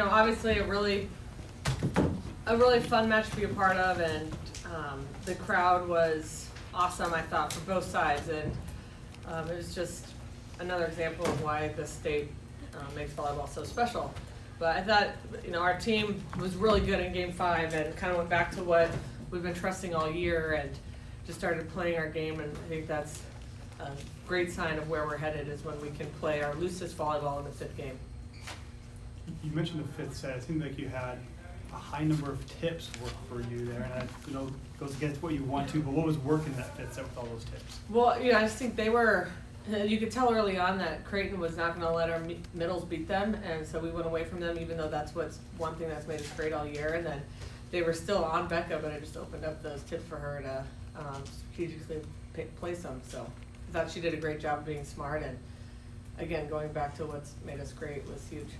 obviously a really fun match to be a part of, and the crowd was awesome, I thought, for both sides, and it was just another example of why the state makes volleyball so special. But I thought, our team was really good in Game 5 and kind of went back to what we've been trusting all year and just started playing our game, and I think that's a great sign of where we're headed is when we can play our loosest volleyball in the 5th game. You mentioned the 5th set. It seemed like you had a high number of tips work for you there, and that goes against what you want to, but what was working that 5th set with all those tips? Well, I just think you could tell early on that Creighton was not going to let our middles beat them, and so we went away from them, even though that's one thing that's made us great all year. And then they were still on Becca, but I just opened up those tips for her to strategically place them. So I thought she did a great job of being smart, and again, going back to what's made us great was huge.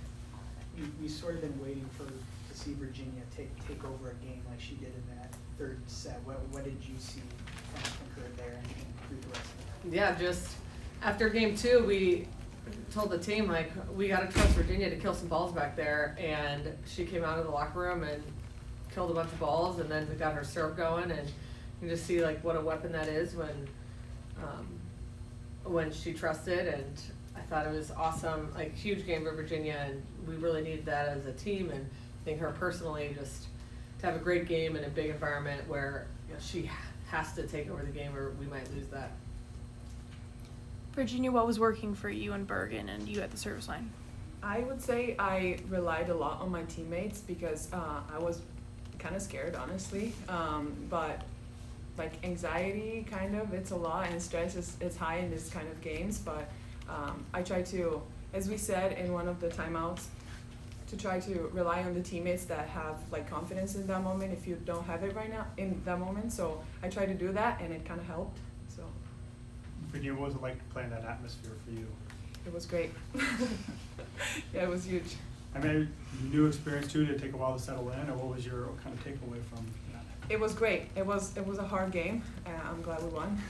We sort of been waiting to see Virginia take over a game like she did in that 3rd set. What did you see from her there and through the rest of it? Yeah, just after Game 2, we told the team, we got to trust Virginia to kill some balls back there, and she came out of the locker room and killed a bunch of balls, and then we got her serve going, and you just see what a weapon that is when she trusted, and I thought it was awesome, huge game for Virginia, and we really needed that as a team, and I think her personally just to have a great game in a big environment where she has to take over the game or we might lose that. Virginia, what was working for you and Bergen and you at the service line? I would say I relied a lot on my teammates because I was kind of scared, honestly. But anxiety, it's a lot, and stress is high in this kind of games. But I try to, as we said in one of the timeouts, to try to rely on the teammates that have confidence in that moment if you don't have it right now in that moment. So I try to do that, and it kind of helped. So. Virginia, what was it like to play in that atmosphere for you? It was great. Yeah, it was huge. I mean, new experience too, did it take a while to settle in, or what was your kind of takeaway from that? It was great. It was a hard game, and I'm glad we won.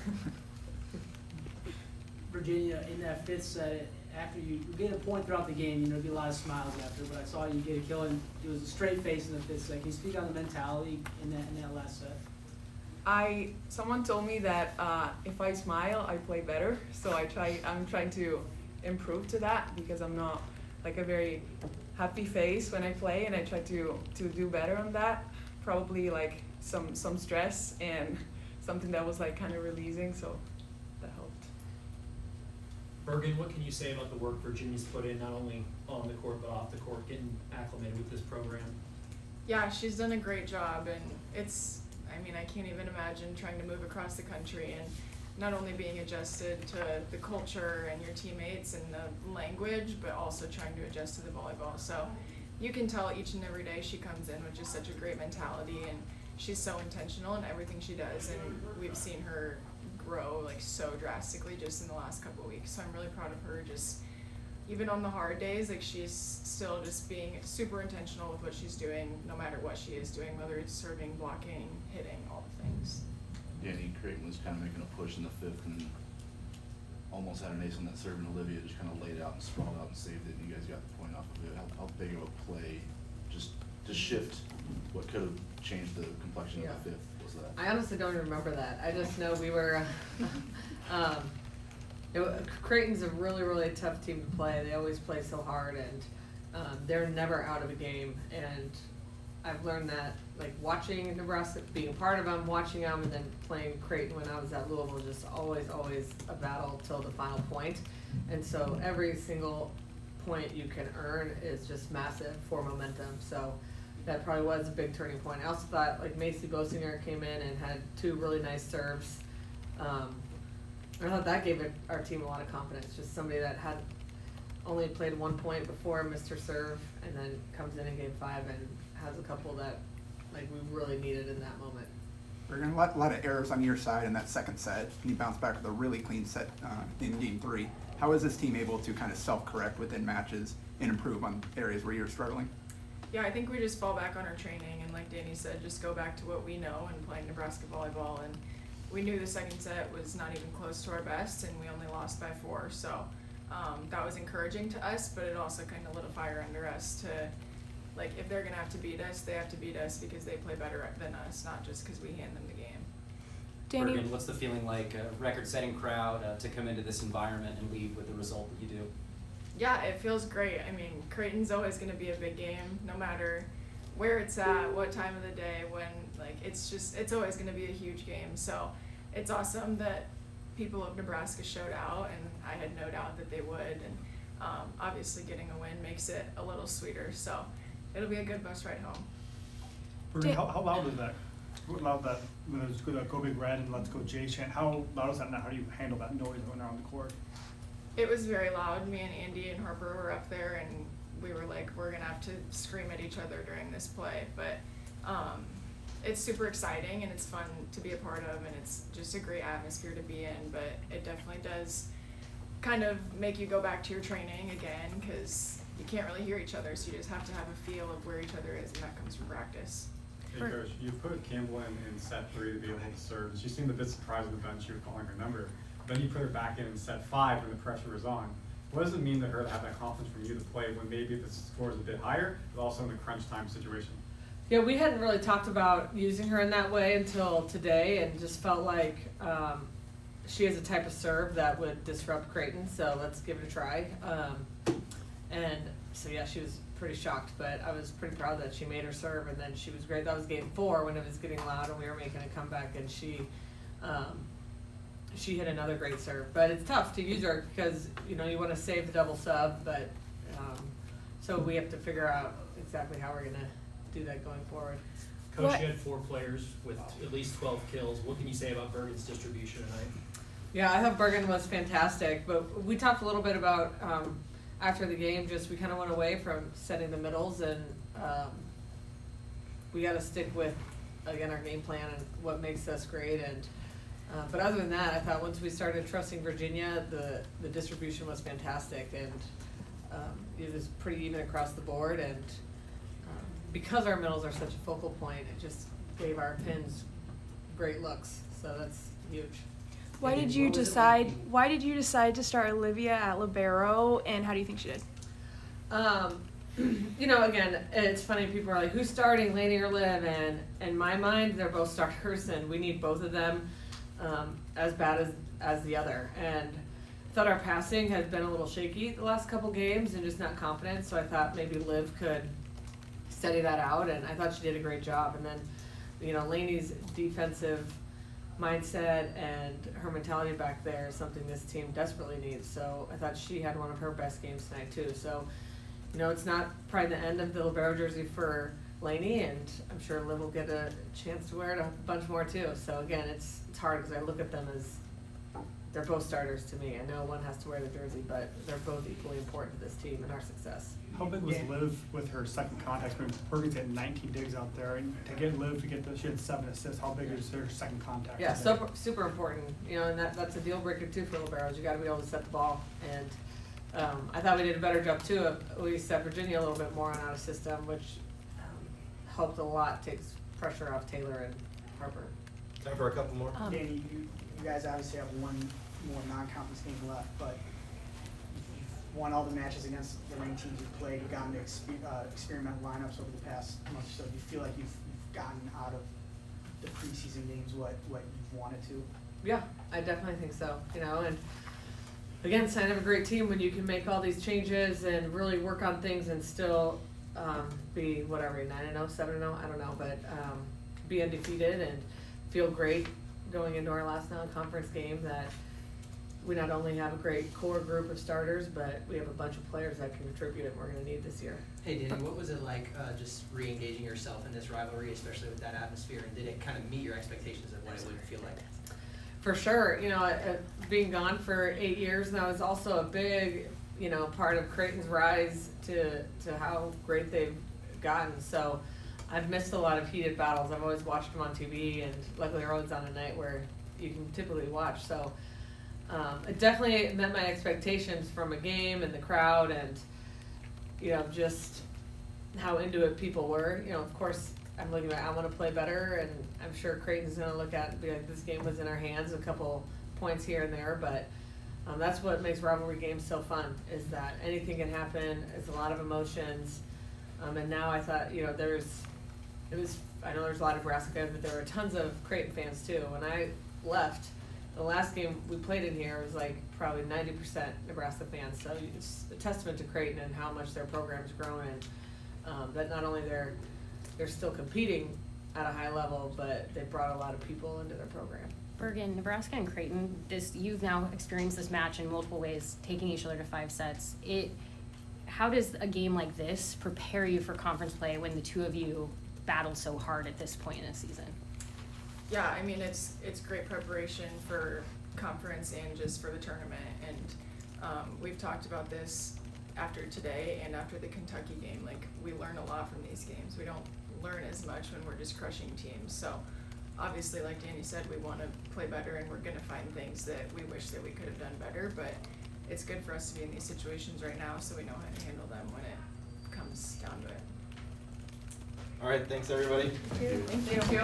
Virginia, in that 5th set, after you get a point throughout the game, there'd be a lot of smiles after, but I saw you get a kill, and it was a straight face in the 5th set. Can you speak on the mentality in that last set? Someone told me that if I smile, I play better. So I'm trying to improve to that because I'm not a very happy face when I play, and I try to do better on that. Probably some stress and something that was kind of releasing, so that helped. Bergen, what can you say about the work Virginia's put in, not only on the court but off the court, getting acclimated with this program? Yeah, she's done a great job, and I can't even imagine trying to move across the country and not only being adjusted to the culture and your teammates and the language, but also trying to adjust to the volleyball. So you can tell each and every day she comes in with just such a great mentality, and she's so intentional in everything she does, and we've seen her grow so drastically just in the last couple of weeks. So I'm really proud of her, just even on the hard days, she's still just being super intentional with what she's doing, no matter what she is doing, whether it's serving, blocking, hitting, all the things. Danny, Creighton was kind of making a push in the 5th and almost had an ace on that serve, and Olivia just kind of laid out and sprawled out and saved it, and you guys got the point off of it. How big of a play just to shift what could have changed the complexion of the 5th was that? I honestly don't remember that. I just know we were Creighton's a really, really tough team to play. They always play so hard, and they're never out of a game. And I've learned that, watching Nebraska, being a part of them, watching them, and then playing Creighton when I was at Louisville, just always a battle till the final point. And so every single point you can earn is just massive for momentum. So that probably was a big turning point. I also thought Macy Bosinger came in and had 2 really nice serves. I thought that gave our team a lot of confidence. Just somebody that had only played 1 point before, missed her serve, and then comes in Game 5 and has a couple that we really needed in that moment. We're going to a lot of errors on your side in that 2nd set, and you bounced back with a really clean set in Game 3. How is this team able to kind of self-correct within matches and improve on areas where you're struggling? Yeah, I think we just fall back on our training, and like Dani said, just go back to what we know and playing Nebraska volleyball. And we knew the 2nd set was not even close to our best, and we only lost by 4. So that was encouraging to us, but it also kind of lit a fire under us to like if they're gonna have to beat us, they have to beat us because they play better than us, not just because we hand them the game. Danny, Bergen, what's the feeling like, a record-setting crowd, to come into this environment and leave with the result that you do? Yeah, it feels great. I mean, Creighton's always going to be a big game, no matter where it's at, what time of the day, when, like, it's always going to be a huge game. So it's awesome that people of Nebraska showed out, and I had no doubt that they would. And obviously getting a win makes it a little sweeter. So it'll be a good bus ride home. Bergen, how loud is that? How loud that when it was go big red and let's go Jay chant? How loud is that now? How do you handle that noise when they're on the court? It was very loud. Me and Andy and Harper were up there, and we were like, we're gonna have to scream at each other during this play. But it's super exciting, and it's fun to be a part of, and it's just a great atmosphere to be in. But it definitely does kind of make you go back to your training again, because you can't really hear each other, so you just have to have a feel of where each other is, and that comes from practice. Hey Coach, you put Campbell in set 3 to be able to serve. She seemed a bit surprised on the bench you were calling her number. Then you put her back in set 5 when the pressure was on. What does it mean to her to have that confidence from you to play when maybe the score is a bit higher, but also in a crunch time situation? Yeah, we hadn't really talked about using her in that way until today, and just felt like she has a type of serve that would disrupt Creighton, so let's give it a try. And so yeah, she was pretty shocked, but I was pretty proud that she made her serve, and then she was great. That was game 4 when it was getting loud and we were making a comeback, and she hit another great serve. But it's tough to use her because, you know, you want to save the double sub, but so we have to figure out exactly how we're going to do that going forward. Coach, What? you had 4 players with at least 12 kills. What can you say about Bergen's distribution tonight? Yeah, I thought Bergen was fantastic, but we talked a little bit about after the game, just we kind of went away from setting the middles, and we got to stick with, again, our game plan and what makes us great. And but other than that, I thought once we started trusting Virginia, the distribution was fantastic, and it was pretty even across the board. And because our middles are such a focal point, it just gave our pins great looks. So that's huge. why did you decide to start Olivia at libero, and how do you think she did? You know, again, it's funny, people are like, who's starting, Lainey or Liv? And in my mind, they're both starters, and we need both of them as bad as the other. And I thought our passing had been a little shaky the last couple games and just not confident, so I thought maybe Liv could steady that out, and I thought she did a great job. And then, you know, Lainey's defensive mindset and her mentality back there is something this team desperately needs, so I thought she had one of her best games tonight too. So, you know, it's not probably the end of the libero jersey for Lainey, and I'm sure Liv will get a chance to wear it a bunch more too. So again, it's hard because I look at them as they're both starters to me. I know one has to wear the jersey, but they're both equally important to this team and our success. How big was Liv with her second contact? I mean, Bergen's had 19 digs out there, and to get Liv to get she had 7 assists. How big is her second contact? Yeah, today? super important. You know, and that's a deal breaker too for liberos. You got to be able to set the ball. And I thought we did a better job too. We set Virginia a little bit more on out of system, which helped a lot. Takes pressure off Taylor and Harper. Time for a couple more. Danny, you guys obviously have one more non-conference game left, but you've won all the matches against the ranked teams you've played. You've gotten to experiment lineups over the past month or so. Do you feel like you've gotten out of the preseason games what you've wanted to? Yeah, I definitely think so. You know, and again, sign of a great team when you can make all these changes and really work on things and still be whatever, 9-0, 7-0, I don't know, but be undefeated and feel great going into our last non-conference game that we not only have a great core group of starters, but we have a bunch of players that can contribute and we're going to need this year. Hey Danny, what was it like just re-engaging yourself in this rivalry, especially with that atmosphere, and did it kind of meet your expectations of what it would feel like? For sure. You know, being gone for 8 years now is also a big, you know, part of Creighton's rise to how great they've gotten. So I've missed a lot of heated battles. I've always watched them on TV, and luckily they're always on a night where you can typically watch. So it definitely met my expectations from a game and the crowd, and you know, just how into it people were. You know, of course, I'm looking at, I want to play better, and I'm sure Creighton's going to look at it and be like, this game was in our hands, a couple points here and there, but that's what makes rivalry games so fun, is that anything can happen. It's a lot of emotions. And now I thought, I know there's a lot of Nebraska fans, but there were tons of Creighton fans too. When I left, the last game we played in here was like probably 90% Nebraska fans. So it's a testament to Creighton and how much their program's grown, and that not only they're still competing at a high level, but they brought a lot of people into their program. Bergen, Nebraska and Creighton, you've now experienced this match in multiple ways, taking each other to 5 sets. How does a game like this prepare you for conference play when the two of you battle so hard at this point in the season? Yeah, I mean, it's great preparation for conference and just for the tournament. And we've talked about this after today and after the Kentucky game. Like, we learn a lot from these games. We don't learn as much when we're just crushing teams. So obviously, like Dani said, we want to play better, and we're going to find things that we wish that we could have done better. But it's good for us to be in these situations right now so we know how to handle them when it comes down to it. All right, thanks everybody. Thank you.